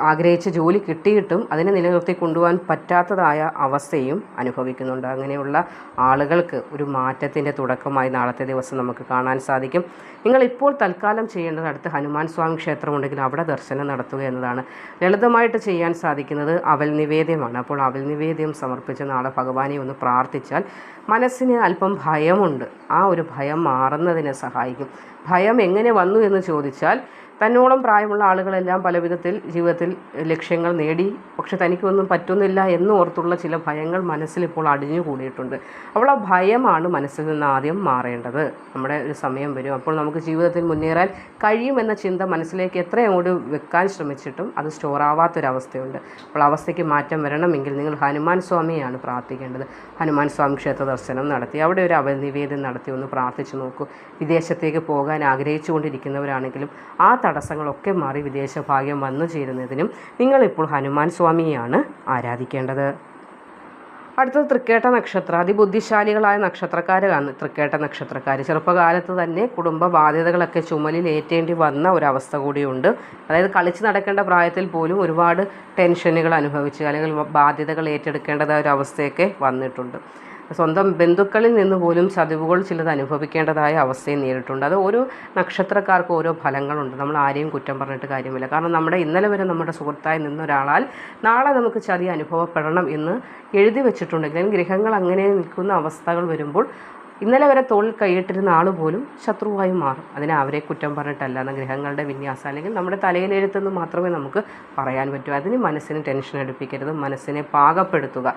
ആഗ്രഹിച്ച ജോലി കിട്ടിയിട്ടും അതിനെ നിലനിർത്തി കൊണ്ടുപോകാൻ പറ്റാത്തതായ അവസ്ഥയും അനുഭവിക്കുന്നുണ്ട്. അങ്ങനെയുള്ള ആളുകൾക്ക് ഒരു മാറ്റത്തിൻ്റെ തുടക്കമായി നാളത്തെ ദിവസം നമുക്ക് കാണാൻ സാധിക്കും. നിങ്ങളിപ്പോൾ തൽക്കാലം ചെയ്യേണ്ടത് അടുത്ത് ഹനുമാൻ സ്വാമി ക്ഷേത്രമുണ്ടെങ്കിൽ അവിടെ ദർശനം നടത്തുക എന്നതാണ്. ലളിതമായിട്ട് ചെയ്യാൻ സാധിക്കുന്നത് അവൽ നിവേദ്യമാണ്. അപ്പോൾ അവൽ നിവേദ്യം സമർപ്പിച്ച് നാളെ ഭഗവാനെ ഒന്ന് പ്രാർത്ഥിച്ചാൽ മനസ്സിന് അല്പം ഭയമുണ്ട്, ആ ഒരു ഭയം മാറുന്നതിന് സഹായിക്കും. ഭയം എങ്ങനെ വന്നു എന്ന് ചോദിച്ചാൽ തന്നോളം പ്രായമുള്ള ആളുകളെല്ലാം പല വിധത്തിൽ ജീവിതത്തിൽ ലക്ഷ്യങ്ങൾ നേടി, പക്ഷെ തനിക്കൊന്നും പറ്റുന്നില്ല എന്ന് ഓർത്തുള്ള ചില ഭയങ്ങൾ മനസ്സിലിപ്പോൾ അടിഞ്ഞുകൂടിയിട്ടുണ്ട്. അപ്പോൾ ആ ഭയമാണ് മനസ്സിൽ നിന്ന് ആദ്യം മാറേണ്ടത്. നമ്മുടെ ഒരു സമയം വരും, അപ്പോൾ നമുക്ക് ജീവിതത്തിൽ മുന്നേറാൻ കഴിയുമെന്ന ചിന്ത മനസ്സിലേക്ക് എത്ര അങ്ങോട്ട് വെക്കാൻ ശ്രമിച്ചിട്ടും അത് സ്റ്റോർ ആവാത്തൊരവസ്ഥയുണ്ട്. അപ്പോൾ അവസ്ഥയ്ക്ക് മാറ്റം വരണമെങ്കിൽ നിങ്ങൾ ഹനുമാൻ സ്വാമിയെയാണ് പ്രാർത്ഥിക്കേണ്ടത്. ഹനുമാൻ സ്വാമി ക്ഷേത്ര ദർശനം നടത്തി അവിടെ ഒരു അവൽ നിവേദ്യം നടത്തി ഒന്ന് പ്രാർത്ഥിച്ചു നോക്കൂ. വിദേശത്തേക്ക് പോകാൻ ആഗ്രഹിച്ചുകൊണ്ടിരിക്കുന്നവരാണെങ്കിലും ആ തടസ്സങ്ങളൊക്കെ മാറി വിദേശ ഭാഗ്യം വന്നു ചേരുന്നതിനും നിങ്ങളിപ്പോൾ ഹനുമാൻ സ്വാമിയെയാണ് ആരാധിക്കേണ്ടത്. അടുത്തത് തൃക്കേട്ട നക്ഷത്രം. അതിബുദ്ധിശാലികളായ നക്ഷത്രക്കാരാണ് തൃക്കേട്ട നക്ഷത്രക്കാർ. ചെറുപ്പകാലത്ത് തന്നെ കുടുംബ ബാധ്യതകളൊക്കെ ചുമലിൽ ഏറ്റേണ്ടി വന്ന ഒരവസ്ഥ കൂടിയുണ്ട്. അതായത് കളിച്ച് നടക്കേണ്ട പ്രായത്തിൽ പോലും ഒരുപാട് ടെൻഷനുകൾ അനുഭവിച്ച് അല്ലെങ്കിൽ ബാധ്യതകൾ ഏറ്റെടുക്കേണ്ടതായ ഒരു അവസ്ഥയൊക്കെ വന്നിട്ടുണ്ട്. സ്വന്തം ബന്ധുക്കളിൽ നിന്ന് പോലും ചതിവുകൾ ചിലത് അനുഭവിക്കേണ്ടതായ അവസ്ഥയെ നേരിട്ടുണ്ട്. അത് ഓരോ നക്ഷത്രക്കാർക്കും ഓരോ ഫലങ്ങളുണ്ട്. നമ്മൾ ആരെയും കുറ്റം പറഞ്ഞിട്ട് കാര്യമില്ല. കാരണം നമ്മുടെ ഇന്നലെ വരെ നമ്മുടെ സുഹൃത്തായി നിന്നൊരാളാൽ നാളെ നമുക്ക് ചതി അനുഭവപ്പെടണം എന്ന് എഴുതി വെച്ചിട്ടുണ്ടെങ്കിലും ഗ്രഹങ്ങൾ അങ്ങനെ നിൽക്കുന്ന അവസ്ഥകൾ വരുമ്പോൾ ഇന്നലെ വരെ തോളിൽ കൈയിട്ടിരുന്ന ആൾ പോലും ശത്രുവായി മാറും. അതിനെ അവരെ കുറ്റം പറഞ്ഞിട്ടല്ല, എന്ന ഗ്രഹങ്ങളുടെ വിന്യാസം അല്ലെങ്കിൽ നമ്മുടെ തലയിലെഴുത്തെന്ന് മാത്രമേ നമുക്ക് പറയാൻ പറ്റൂ. അതിന് മനസ്സിന് ടെൻഷൻ എടുപ്പിക്കരുത്. മനസ്സിനെ പാകപ്പെടുത്തുക.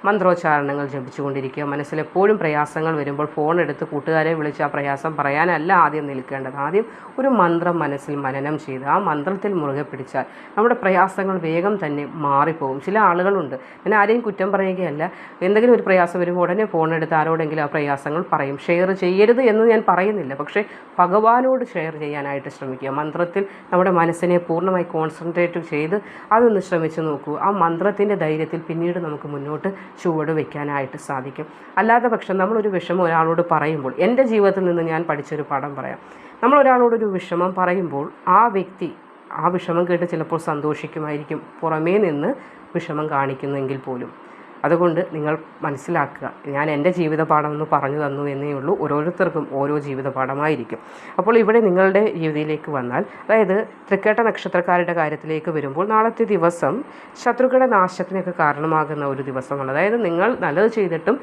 മന്ത്രോച്ചാരണങ്ങൾ ജപിച്ചുകൊണ്ടിരിക്കുക. മനസ്സിലെപ്പോഴും പ്രയാസങ്ങൾ വരുമ്പോൾ ഫോൺ എടുത്ത് കൂട്ടുകാരെ വിളിച്ച് ആ പ്രയാസം പറയാനല്ല ആദ്യം നിൽക്കേണ്ടത്. ആദ്യം ഒരു മന്ത്രം മനസ്സിൽ മനനം ചെയ്ത് ആ മന്ത്രത്തിൽ മുറുകെ പിടിച്ചാൽ നമ്മുടെ പ്രയാസങ്ങൾ വേഗം തന്നെ മാറിപ്പോകും. ചില ആളുകളുണ്ട്, ഞാൻ ആരെയും കുറ്റം പറയുകയല്ല, എന്തെങ്കിലും ഒരു പ്രയാസം വരുമ്പോൾ ഉടനെ ഫോൺ എടുത്ത് ആരോടെങ്കിലും ആ പ്രയാസങ്ങൾ പറയും. ഷെയർ ചെയ്യരുത് എന്ന് ഞാൻ പറയുന്നില്ല, പക്ഷേ ഭഗവാനോട് ഷെയർ ചെയ്യാനായിട്ട് ശ്രമിക്കുക. മന്ത്രത്തിൽ നമ്മുടെ മനസ്സിനെ പൂർണ്ണമായി കോൺസെൻട്രേറ്റ് ചെയ്ത് അതൊന്ന് ശ്രമിച്ച് നോക്കൂ. ആ മന്ത്രത്തിൻ്റെ ധൈര്യത്തിൽ പിന്നീട് നമുക്ക് മുന്നോട്ട് ചുവട് വയ്ക്കാനായിട്ട് സാധിക്കും. അല്ലാത്ത പക്ഷം നമ്മളൊരു വിഷമം ഒരാളോട് പറയുമ്പോൾ, എൻ്റെ ജീവിതത്തിൽ നിന്ന് ഞാൻ പഠിച്ചൊരു പാഠം പറയാം. നമ്മൾ ഒരാളോടൊരു വിഷമം പറയുമ്പോൾ ആ വ്യക്തി ആ വിഷമം കേട്ട് ചിലപ്പോൾ സന്തോഷിക്കുമായിരിക്കും, പുറമേ നിന്ന് വിഷമം കാണിക്കുന്നെങ്കിൽ പോലും. അതുകൊണ്ട് നിങ്ങൾ മനസ്സിലാക്കുക, ഞാൻ എൻ്റെ ജീവിത പാഠമെന്ന് പറഞ്ഞു തന്നു എന്നേ ഉള്ളൂ. ഓരോരുത്തർക്കും ഓരോ ജീവിത പാഠമായിരിക്കും. അപ്പോൾ ഇവിടെ നിങ്ങളുടെ രീതിയിലേക്ക് വന്നാൽ, അതായത് തൃക്കേട്ട നക്ഷത്രക്കാരുടെ കാര്യത്തിലേക്ക് വരുമ്പോൾ നാളത്തെ ദിവസം ശത്രുക്കളുടെ നാശത്തിനൊക്കെ കാരണമാകുന്ന ഒരു ദിവസമാണ്. അതായത് നിങ്ങൾ നല്ലത് ചെയ്തിട്ടും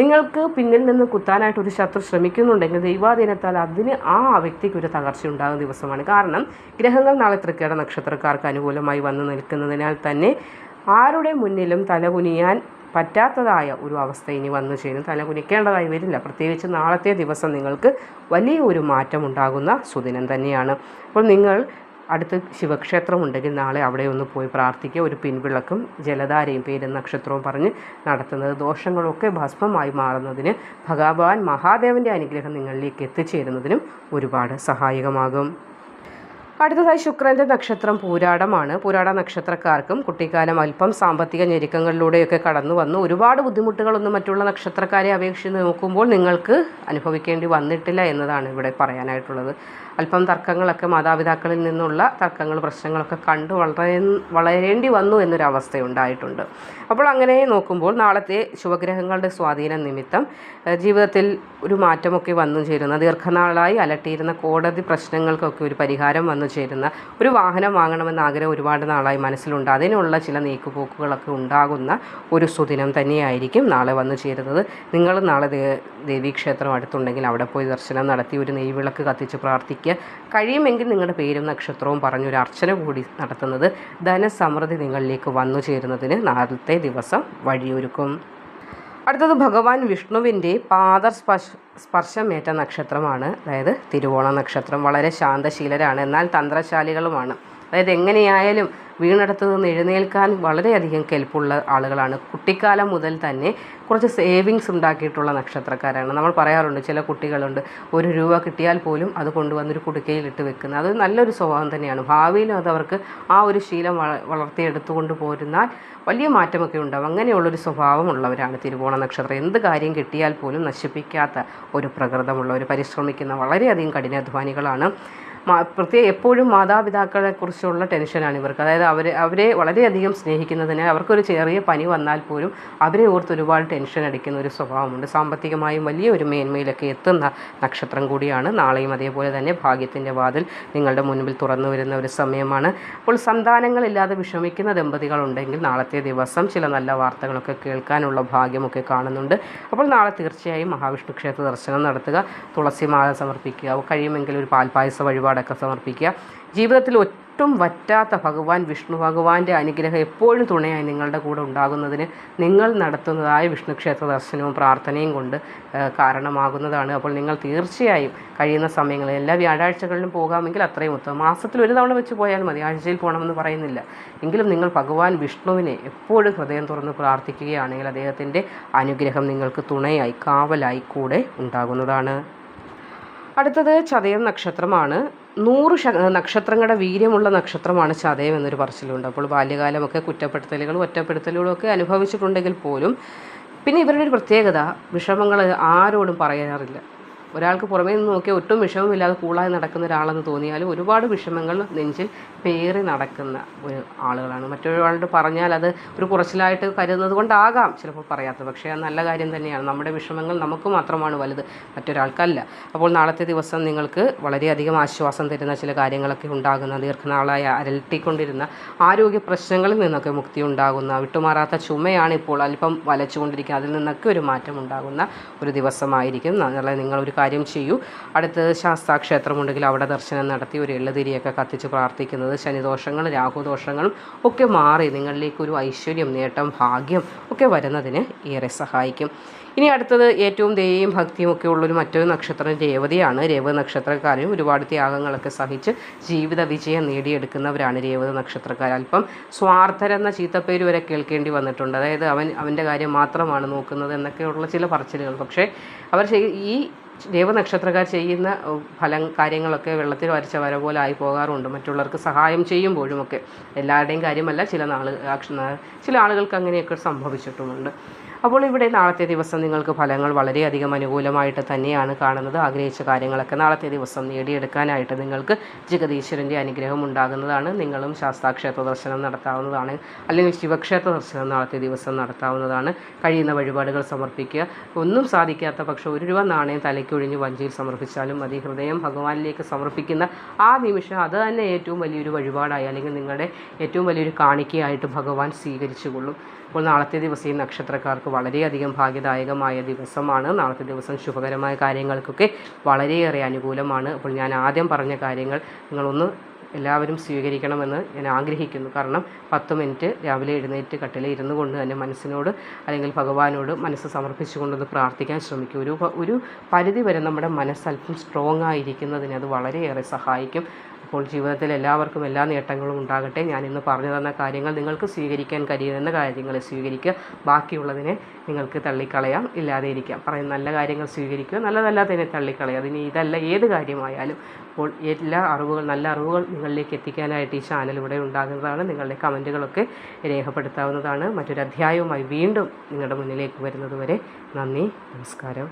നിങ്ങൾക്ക് പിന്നിൽ നിന്ന് കുത്താനായിട്ട് ഒരു ശത്രു ശ്രമിക്കുന്നുണ്ടെങ്കിൽ ദൈവാധീനത്താൽ അതിന് ആ വ്യക്തിക്ക് ഒരു തകർച്ച ഉണ്ടാകുന്ന ദിവസമാണ്. കാരണം ഗ്രഹങ്ങൾ നാളെ തൃക്കേട്ട നക്ഷത്രക്കാർക്ക് അനുകൂലമായി വന്നു നിൽക്കുന്നതിനാൽ തന്നെ ആരുടെ മുന്നിലും തലകുനിയാൻ പറ്റാത്തതായ ഒരു അവസ്ഥ ഇനി വന്നു ചേരും. തലകുനിക്കേണ്ടതായി വരില്ല. പ്രത്യേകിച്ച് നാളത്തെ ദിവസം നിങ്ങൾക്ക് വലിയ ഒരു മാറ്റം ഉണ്ടാകുന്ന സുദിനം തന്നെയാണ്. അപ്പോൾ നിങ്ങൾ അടുത്ത് ശിവക്ഷേത്രം ഉണ്ടെങ്കിൽ നാളെ അവിടെ ഒന്ന് പോയി പ്രാർത്ഥിക്കുക. ഒരു പിൻവിളക്കും ജലധാരയും പേരും നക്ഷത്രവും പറഞ്ഞ് നടത്തുന്നത് ദോഷങ്ങളൊക്കെ ഭസ്മമായി മാറുന്നതിന്, ഭഗവാൻ മഹാദേവൻ്റെ അനുഗ്രഹം നിങ്ങളിലേക്ക് എത്തിച്ചേരുന്നതിനും ഒരുപാട് സഹായകമാകും. അടുത്തതായി ശുക്രൻ്റെ നക്ഷത്രം പൂരാടമാണ്. പൂരാട നക്ഷത്രക്കാർക്കും കുട്ടിക്കാലം അല്പം സാമ്പത്തിക ഞെരുക്കങ്ങളിലൂടെയൊക്കെ കടന്നു വന്നു. ഒരുപാട് ബുദ്ധിമുട്ടുകളൊന്നും മറ്റുള്ള നക്ഷത്രക്കാരെ അപേക്ഷിച്ച് നോക്കുമ്പോൾ നിങ്ങൾക്ക് അനുഭവിക്കേണ്ടി വന്നിട്ടില്ല എന്നതാണ് ഇവിടെ പറയാനായിട്ടുള്ളത്. അല്പം തർക്കങ്ങളൊക്കെ മാതാപിതാക്കളിൽ നിന്നുള്ള തർക്കങ്ങൾ, പ്രശ്നങ്ങളൊക്കെ കണ്ട് വളരേണ്ടി വന്നു എന്നൊരവസ്ഥയുണ്ടായിട്ടുണ്ട്. അപ്പോൾ അങ്ങനെ നോക്കുമ്പോൾ നാളത്തെ ശുഭഗ്രഹങ്ങളുടെ സ്വാധീനം നിമിത്തം ജീവിതത്തിൽ ഒരു മാറ്റമൊക്കെ വന്നു ചേരുന്ന, ദീർഘനാളായി അലട്ടിയിരുന്ന കോടതി പ്രശ്നങ്ങൾക്കൊക്കെ ഒരു പരിഹാരം വന്നു ചേരുന്ന, ഒരു വാഹനം വാങ്ങണമെന്ന ആഗ്രഹം ഒരുപാട് നാളായി മനസ്സിലുണ്ട്, അതിനുള്ള ചില നീക്കുപോക്കുകളൊക്കെ ഉണ്ടാകുന്ന ഒരു സുദിനം തന്നെയായിരിക്കും നാളെ വന്നു ചേരുന്നത്. നിങ്ങൾ നാളെ ദേവീക്ഷേത്രം അടുത്തുണ്ടെങ്കിൽ അവിടെ പോയി ദർശനം നടത്തി ഒരു നെയ്വിളക്ക് കത്തിച്ച് പ്രാർത്ഥിക്കുക. കഴിയുമെങ്കിൽ നിങ്ങളുടെ പേരും നക്ഷത്രവും പറഞ്ഞൊരു അർച്ചന കൂടി നടത്തുന്നത് ധനസമൃദ്ധി നിങ്ങളിലേക്ക് വന്നു ചേരുന്നതിന് നാളത്തെ ദിവസം വഴിയൊരുക്കും. അടുത്തത് ഭഗവാൻ വിഷ്ണുവിൻ്റെ സ്പർശമേറ്റ നക്ഷത്രമാണ്, അതായത് തിരുവോണ നക്ഷത്രം. വളരെ ശാന്തശീലരാണ്, എന്നാൽ തന്ത്രശാലികളുമാണ്. അതായത് എങ്ങനെയായാലും വീണെടുത്ത് നിന്ന് എഴുന്നേൽക്കാൻ വളരെയധികം കെൽപ്പുള്ള ആളുകളാണ്. കുട്ടിക്കാലം മുതൽ തന്നെ കുറച്ച് സേവിങ്സ് ഉണ്ടാക്കിയിട്ടുള്ള നക്ഷത്രക്കാരാണ്. നമ്മൾ പറയാറുണ്ട്, ചില കുട്ടികളുണ്ട് ₹1 കിട്ടിയാൽ പോലും അത് കൊണ്ടുവന്നൊരു കുടുക്കയിലിട്ട് വെക്കുന്നത്. അത് നല്ലൊരു സ്വഭാവം തന്നെയാണ്. ഭാവിയിലും അത് അവർക്ക് ആ ഒരു ശീലം വളർത്തിയെടുത്തുകൊണ്ട് പോരുന്നാൽ വലിയ മാറ്റമൊക്കെ ഉണ്ടാവും. അങ്ങനെയുള്ളൊരു സ്വഭാവമുള്ളവരാണ് തിരുവോണ നക്ഷത്രം. എന്ത് കാര്യം കിട്ടിയാൽ പോലും നശിപ്പിക്കാത്ത ഒരു പ്രകൃതമുള്ളവർ, പരിശ്രമിക്കുന്ന വളരെയധികം കഠിനാധ്വാനികളാണ്. എപ്പോഴും മാതാപിതാക്കളെക്കുറിച്ചുള്ള ടെൻഷനാണ് ഇവർക്ക്. അതായത് അവരെ വളരെയധികം സ്നേഹിക്കുന്നതിനാൽ അവർക്കൊരു ചെറിയ പനി വന്നാൽ പോലും അവരെ ഓർത്ത് ഒരുപാട് ടെൻഷൻ അടിക്കുന്ന ഒരു സ്വഭാവമുണ്ട്. സാമ്പത്തികമായും വലിയ ഒരു മേന്മയിലൊക്കെ എത്തുന്ന നക്ഷത്രം കൂടിയാണ്. നാളെയും അതേപോലെ തന്നെ ഭാഗ്യത്തിൻ്റെ വാതിൽ നിങ്ങളുടെ മുൻപിൽ തുറന്നു വരുന്ന ഒരു സമയമാണ്. അപ്പോൾ സന്താനങ്ങളില്ലാതെ വിഷമിക്കുന്ന ദമ്പതികളുണ്ടെങ്കിൽ നാളത്തെ ദിവസം ചില നല്ല വാർത്തകളൊക്കെ കേൾക്കാനുള്ള ഭാഗ്യമൊക്കെ കാണുന്നുണ്ട്. അപ്പോൾ നാളെ തീർച്ചയായും മഹാവിഷ്ണു ക്ഷേത്ര ദർശനം നടത്തുക, തുളസിമാല സമർപ്പിക്കുക, കഴിയുമെങ്കിൽ ഒരു പാൽപ്പായസ വഴിപാടൊക്കെ സമർപ്പിക്കുക. ജീവിതത്തിൽ ഒട്ടും വറ്റാത്ത ഭഗവാൻ വിഷ്ണു ഭഗവാന്റെ അനുഗ്രഹം എപ്പോഴും തുണയായി നിങ്ങളുടെ കൂടെ ഉണ്ടാകുന്നതിന് നിങ്ങൾ നടത്തുന്നതായ വിഷ്ണു ക്ഷേത്ര ദർശനവും പ്രാർത്ഥനയും കൊണ്ട് കാരണമാകുന്നതാണ്. അപ്പോൾ നിങ്ങൾ തീർച്ചയായും കഴിയുന്ന സമയങ്ങളിൽ എല്ലാ വ്യാഴാഴ്ചകളിലും പോകാമെങ്കിൽ അത്രയും ഉത്തമം. മാസത്തിൽ ഒരു തവണ വെച്ച് പോയാൽ മതി, ആഴ്ചയിൽ പോകണമെന്ന് പറയുന്നില്ല. എങ്കിലും നിങ്ങൾ ഭഗവാൻ വിഷ്ണുവിനെ എപ്പോഴും ഹൃദയം തുറന്ന് പ്രാർത്ഥിക്കുകയാണെങ്കിൽ അദ്ദേഹത്തിൻ്റെ അനുഗ്രഹം നിങ്ങൾക്ക് തുണയായി കാവലായി കൂടെ ഉണ്ടാകുന്നതാണ്. അടുത്തത് ചതയം നക്ഷത്രമാണ്. 100 നക്ഷത്രങ്ങളുടെ വീര്യമുള്ള നക്ഷത്രമാണ് ചതയം എന്നൊരു പറച്ചിലുണ്ട്. അപ്പോൾ ബാല്യകാലമൊക്കെ കുറ്റപ്പെടുത്തലുകളും ഒറ്റപ്പെടുത്തലുകളും ഒക്കെ അനുഭവിച്ചിട്ടുണ്ടെങ്കിൽ പോലും പിന്നെ ഇവരുടെ ഒരു പ്രത്യേകത, വിഷമങ്ങൾ ആരോടും പറയാറില്ല. ഒരാൾക്ക് പുറമേ നിന്ന് നോക്കിയാൽ ഒട്ടും വിഷമമില്ലാതെ കൂളായി നടക്കുന്ന ഒരാളെന്ന് തോന്നിയാലും ഒരുപാട് വിഷമങ്ങൾ നെഞ്ചിൽ പേറി നടക്കുന്ന ഒരു ആളുകളാണ്. മറ്റൊരാളോട് പറഞ്ഞാൽ അത് ഒരു കുറച്ചിലായിട്ട് കരുതുന്നത് കൊണ്ടാകാം ചിലപ്പോൾ പറയാത്തത്. പക്ഷേ അത് നല്ല കാര്യം തന്നെയാണ്. നമ്മുടെ വിഷമങ്ങൾ നമുക്ക് മാത്രമാണ് വലുത്, മറ്റൊരാൾക്കല്ല. അപ്പോൾ നാളത്തെ ദിവസം നിങ്ങൾക്ക് വളരെയധികം ആശ്വാസം തരുന്ന ചില കാര്യങ്ങളൊക്കെ ഉണ്ടാകുന്ന, ദീർഘനാളായി അലട്ടിക്കൊണ്ടിരുന്ന ആരോഗ്യ പ്രശ്നങ്ങളിൽ നിന്നൊക്കെ മുക്തി ഉണ്ടാകുന്ന, വിട്ടുമാറാത്ത ചുമയാണ് ഇപ്പോൾ അല്പം വലച്ചുകൊണ്ടിരിക്കുക, അതിൽ നിന്നൊക്കെ ഒരു മാറ്റം ഉണ്ടാകുന്ന ഒരു ദിവസമായിരിക്കും. നാളെ നിങ്ങളൊരു കാര്യം ചെയ്യൂ. അടുത്ത് ശാസ്താക്ഷേത്രമുണ്ടെങ്കിൽ അവിടെ ദർശനം നടത്തി ഒരു എള്ളുതിരിയൊക്കെ കത്തിച്ച് പ്രാർത്ഥിക്കുന്നത് ശനിദോഷങ്ങളും രാഹുദോഷങ്ങളും ഒക്കെ മാറി നിങ്ങളിലേക്കൊരു ഐശ്വര്യം, നേട്ടം, ഭാഗ്യം ഒക്കെ വരുന്നതിന് ഏറെ സഹായിക്കും. ഇനി അടുത്തത് ഏറ്റവും ദയയും ഭക്തിയും ഒക്കെ ഉള്ളൊരു മറ്റൊരു നക്ഷത്രം രേവതിയാണ്. രേവതി നക്ഷത്രക്കാരും ഒരുപാട് ത്യാഗങ്ങളൊക്കെ സഹിച്ച് ജീവിത വിജയം നേടിയെടുക്കുന്നവരാണ് രേവതി നക്ഷത്രക്കാർ. അല്പം സ്വാർത്ഥരെന്ന ചീത്തപ്പേര് വരെ കേൾക്കേണ്ടി വന്നിട്ടുണ്ട്. അതായത് അവൻ്റെ കാര്യം മാത്രമാണ് നോക്കുന്നത് എന്നൊക്കെയുള്ള ചില പറച്ചിലുകൾ. പക്ഷേ അവർ ഈ ദേവനക്ഷത്രക്കാർ ചെയ്യുന്ന കാര്യങ്ങളൊക്കെ വെള്ളത്തിൽ വരച്ച വര പോലെ ആയി പോകാറുണ്ട്. മറ്റുള്ളവർക്ക് സഹായം ചെയ്യുമ്പോഴുമൊക്കെ, എല്ലാവരുടെയും കാര്യമല്ല, ചില ആളുകൾക്ക് അങ്ങനെയൊക്കെ സംഭവിച്ചിട്ടുമുണ്ട്. അപ്പോൾ ഇവിടെ നാളത്തെ ദിവസം നിങ്ങൾക്ക് ഫലങ്ങൾ വളരെയധികം അനുകൂലമായിട്ട് തന്നെയാണ് കാണുന്നത്. ആഗ്രഹിച്ച കാര്യങ്ങളൊക്കെ നാളത്തെ ദിവസം നേടിയെടുക്കാനായിട്ട് നിങ്ങൾക്ക് ജഗദീശ്വരൻ്റെ അനുഗ്രഹം ഉണ്ടാകുന്നതാണ്. നിങ്ങളും ശാസ്താക്ഷേത്ര ദർശനം നടത്താവുന്നതാണ്, അല്ലെങ്കിൽ ശിവക്ഷേത്ര ദർശനം നാളത്തെ ദിവസം നടത്താവുന്നതാണ്. കഴിയുന്ന വഴിപാടുകൾ സമർപ്പിക്കുക. ഒന്നും സാധിക്കാത്ത പക്ഷം ₹1 നാണയം തലയ്ക്കൊഴിഞ്ഞ് വഞ്ചിയിൽ സമർപ്പിച്ചാലും മതി. ഹൃദയം ഭഗവാനിലേക്ക് സമർപ്പിക്കുന്ന ആ നിമിഷം അത് തന്നെ ഏറ്റവും വലിയൊരു വഴിപാടായി, അല്ലെങ്കിൽ നിങ്ങളുടെ ഏറ്റവും വലിയൊരു കാണിക്കയായിട്ട് ഭഗവാൻ സ്വീകരിച്ചുകൊള്ളും. അപ്പോൾ നാളത്തെ ദിവസം ഈ നക്ഷത്രക്കാർക്ക് വളരെയധികം ഭാഗ്യദായകമായ ദിവസമാണ്. നാളത്തെ ദിവസം ശുഭകരമായ കാര്യങ്ങൾക്കൊക്കെ വളരെയേറെ അനുകൂലമാണ്. അപ്പോൾ ഞാൻ ആദ്യം പറഞ്ഞ കാര്യങ്ങൾ നിങ്ങളൊന്ന് എല്ലാവരും സ്വീകരിക്കണമെന്ന് ഞാൻ ആഗ്രഹിക്കുന്നു. കാരണം 10 മിനിറ്റ് രാവിലെ എഴുന്നേറ്റ് കട്ടിലിൽ ഇരുന്നു കൊണ്ട് തന്നെ മനസ്സിനോട് അല്ലെങ്കിൽ ഭഗവാനോട് മനസ്സ് സമർപ്പിച്ചുകൊണ്ടൊന്ന് പ്രാർത്ഥിക്കാൻ ശ്രമിക്കും. ഒരു പരിധി വരെ നമ്മുടെ മനസ്സല്പം സ്ട്രോങ് ആയിരിക്കുന്നതിന് അത് വളരെയേറെ സഹായിക്കും. അപ്പോൾ ജീവിതത്തിൽ എല്ലാവർക്കും എല്ലാ നേട്ടങ്ങളും ഉണ്ടാകട്ടെ. ഞാനിന്ന് പറഞ്ഞു തന്ന കാര്യങ്ങൾ നിങ്ങൾക്ക് സ്വീകരിക്കാൻ കഴിയുന്ന കാര്യങ്ങൾ സ്വീകരിക്കുക. ബാക്കിയുള്ളതിനെ നിങ്ങൾക്ക് തള്ളിക്കളയാം, ഇല്ലാതെ ഇരിക്കാം. പറയുന്ന നല്ല കാര്യങ്ങൾ സ്വീകരിക്കുക, നല്ലതല്ലാത്തതിനെ തള്ളിക്കളയാം. അതിന് ഇതല്ല ഏത് കാര്യമായാലും. അപ്പോൾ നല്ല അറിവുകൾ നിങ്ങളിലേക്ക് എത്തിക്കാനായിട്ട് ഈ ചാനൽ ഇവിടെ ഉണ്ടാകുന്നതാണ്. നിങ്ങളുടെ കമൻറ്റുകളൊക്കെ രേഖപ്പെടുത്താവുന്നതാണ്. മറ്റൊരു അധ്യായവുമായി വീണ്ടും നിങ്ങളുടെ മുന്നിലേക്ക് വരുന്നതുവരെ നന്ദി, നമസ്കാരം.